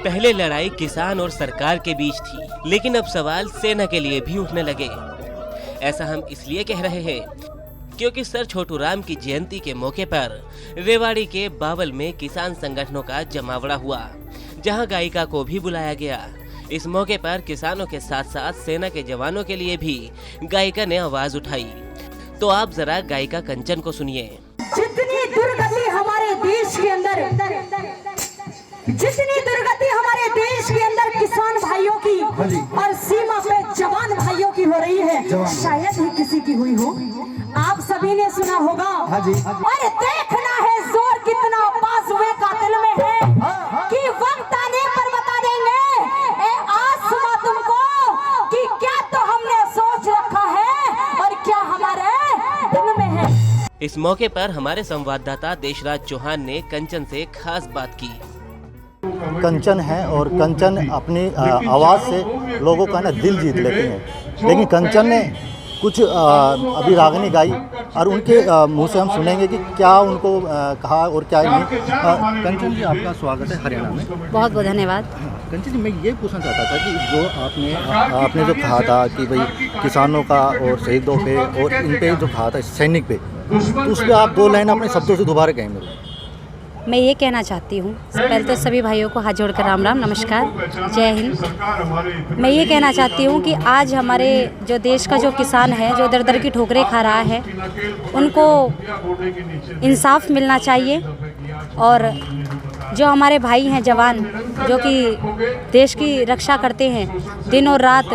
पहले लड़ाई किसान और सरकार के बीच थी, लेकिन अब सवाल सेना के लिए भी उठने लगे। ऐसा हम इसलिए कह रहे हैं क्योंकि सर छोटू राम की जयंती के मौके पर रेवाड़ी के बावल में किसान संगठनों का जमावड़ा हुआ, जहां गायिका को भी बुलाया गया। इस मौके पर किसानों के साथ साथ सेना के जवानों के लिए भी गायिका ने आवाज उठाई। तो आप जरा गायिका कंचन को सुनिए। जितनी दुर्गति हमारे देश के अंदर, जितनी दुर्गति हमारे देश के अंदर किसान भाइयों की और सीमा पे जवान भाइयों की हो रही है, शायद ही किसी की हुई हो। आप सभी ने सुना होगा, और देखना है जोर कितना बाजुए कातिल में है, कि वक्त आने पर बता देंगे ए आसमां तुमको कि क्या तो हमने सोच रखा है और क्या हमारे दिल में है। इस मौके पर हमारे संवाददाता देशराज चौहान ने कंचन से खास बात की। कंचन है और कंचन अपनी आवाज़ से लोगों का ना दिल जीत लेते हैं, लेकिन कंचन ने कुछ अभी रागनी गाई और उनके मुंह से हम सुनेंगे कि क्या उनको कहा और क्या नहीं। कंचन जी, आपका स्वागत है हरियाणा में। बहुत बहुत धन्यवाद। कंचन जी, मैं ये पूछना चाहता था कि जो आपने जो कहा था कि भाई किसानों का और शहीदों पे और इन पे जो कहा था सैनिक पे, तो उस पर आप 2 लाइन अपने शब्दों से दोबारा कहेंगे। मैं ये कहना चाहती हूँ, पहले तो सभी भाइयों को हाथ जोड़कर राम राम, नमस्कार, जय हिंद। मैं ये कहना चाहती हूँ कि आज हमारे जो देश का जो किसान है, जो दर दर की ठोकरें खा रहा है, उनको इंसाफ मिलना चाहिए। और जो हमारे भाई हैं जवान, जो कि देश की रक्षा करते हैं, दिन और रात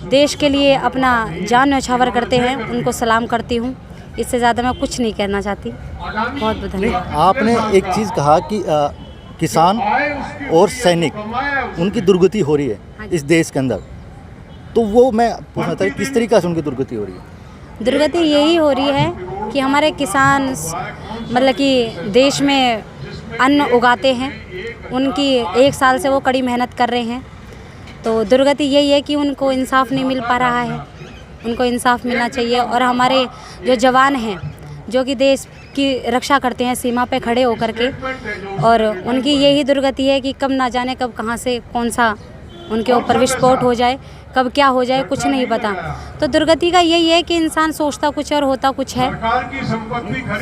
देश के लिए अपना जान न्यौछावर करते हैं, उनको सलाम करती हूँ। इससे ज़्यादा मैं कुछ नहीं कहना चाहती। बहुत बहुत धन्यवाद। आपने एक चीज़ कहा कि किसान और सैनिक उनकी दुर्गति हो रही है इस देश के अंदर, तो वो मैं पूछना था किस तरीक़े से उनकी दुर्गति हो रही है? दुर्गति यही हो रही है कि हमारे किसान मतलब कि देश में अन्न उगाते हैं, उनकी 1 साल से वो कड़ी मेहनत कर रहे हैं, तो दुर्गति यही है कि उनको इंसाफ नहीं मिल पा रहा है। उनको इंसाफ मिलना चाहिए। और हमारे जो जवान हैं, जो कि देश की रक्षा करते हैं सीमा पे खड़े होकर के, और उनकी यही दुर्गति है कि कब ना जाने कब कहाँ से कौन सा उनके ऊपर विस्फोट हो जाए, कब क्या हो जाए, कुछ नहीं पता। तो दुर्गति का यही है कि इंसान सोचता कुछ है और होता कुछ है।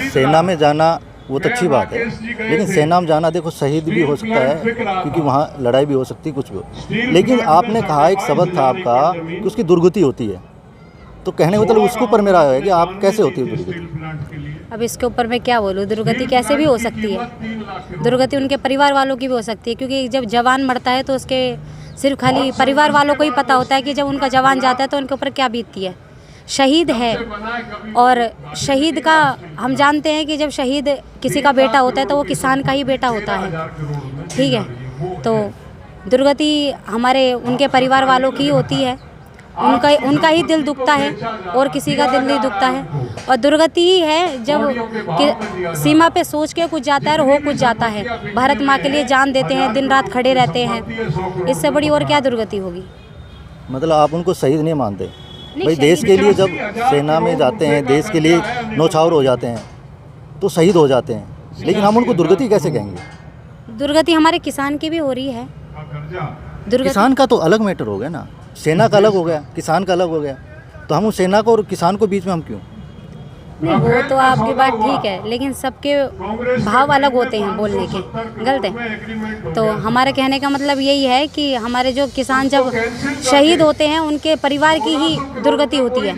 सेना में जाना वो तो अच्छी बात है, लेकिन सेना में जाना देखो शहीद भी हो सकता है, क्योंकि वहाँ लड़ाई भी हो सकती है, कुछ भी हो। लेकिन आपने कहा, एक शब्द था आपका कि उसकी दुर्गति होती है, तो कहने का मतलब उसके ऊपर मेरा है कि आप कैसे होती है दुर्गति? अब इसके ऊपर मैं क्या बोलूँ, दुर्गति कैसे भी हो सकती है। दुर्गति उनके परिवार वालों की भी हो सकती है, क्योंकि जब जवान मरता है तो उसके सिर्फ खाली परिवार वालों को ही पता होता है कि जब उनका जवान जाता है तो उनके ऊपर क्या बीतती है। शहीद है, और शहीद का हम जानते हैं कि जब शहीद किसी का बेटा होता है तो वो किसान का ही बेटा होता है, ठीक है। तो दुर्गति हमारे उनके परिवार वालों की होती है, उनका ही दिल दुखता है और किसी का दिल नहीं दुखता है। और दुर्गति ही है जब कि सीमा पे सोच के कुछ जाता है और हो कुछ जाता है। भारत माँ के लिए जान देते हैं, दिन रात खड़े रहते हैं, इससे बड़ी और क्या दुर्गति होगी। मतलब आप उनको शहीद नहीं मानते? भाई देश के लिए जब सेना में जाते हैं, देश के लिए न्यौछावर हो जाते हैं, तो शहीद हो जाते हैं, लेकिन हम उनको दुर्गति कैसे कहेंगे? दुर्गति हमारे किसान की भी हो रही है। किसान का तो अलग मैटर हो गया ना, सेना का अलग हो गया, किसान का अलग हो गया, तो हम उस सेना को और किसान को बीच में हम क्यों? नहीं, वो तो आपकी बात ठीक है, लेकिन सबके भाव अलग होते हैं बोलने के, गलत है। तो हमारे कहने का मतलब यही है कि हमारे जो किसान जब शहीद होते हैं, उनके परिवार की ही दुर्गति होती है।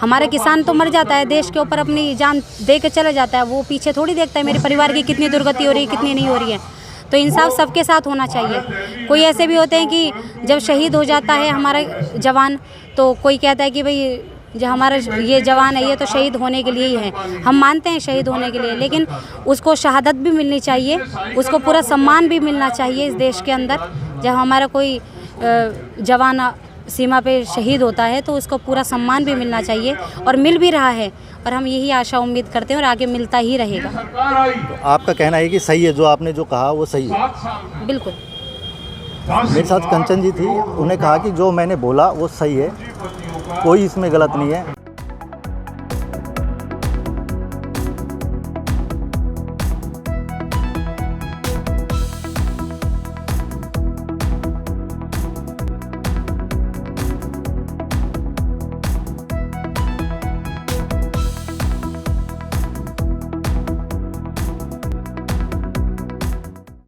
हमारे किसान तो मर जाता है, देश के ऊपर अपनी जान दे के चला जाता है, वो पीछे थोड़ी देखता है मेरे परिवार की कितनी दुर्गति हो रही है, कितनी नहीं हो रही है। तो इंसाफ सबके साथ होना चाहिए। कोई ऐसे भी होते हैं कि जब शहीद हो जाता है हमारा जवान, तो कोई कहता है कि भाई जो हमारा ये जवान है ये तो शहीद होने के लिए ही है। हम मानते हैं शहीद होने के लिए, लेकिन उसको शहादत भी मिलनी चाहिए, उसको पूरा सम्मान भी मिलना चाहिए इस देश के अंदर। जब हमारा कोई जवान सीमा पे शहीद होता है तो उसको पूरा सम्मान भी मिलना चाहिए, और मिल भी रहा है, और हम यही आशा उम्मीद करते हैं और आगे मिलता ही रहेगा। तो आपका कहना है कि सही है, जो आपने जो कहा वो सही है? बिल्कुल। मेरे साथ कंचन जी थी, उन्हें कहा कि जो मैंने बोला वो सही है, कोई इसमें गलत नहीं है।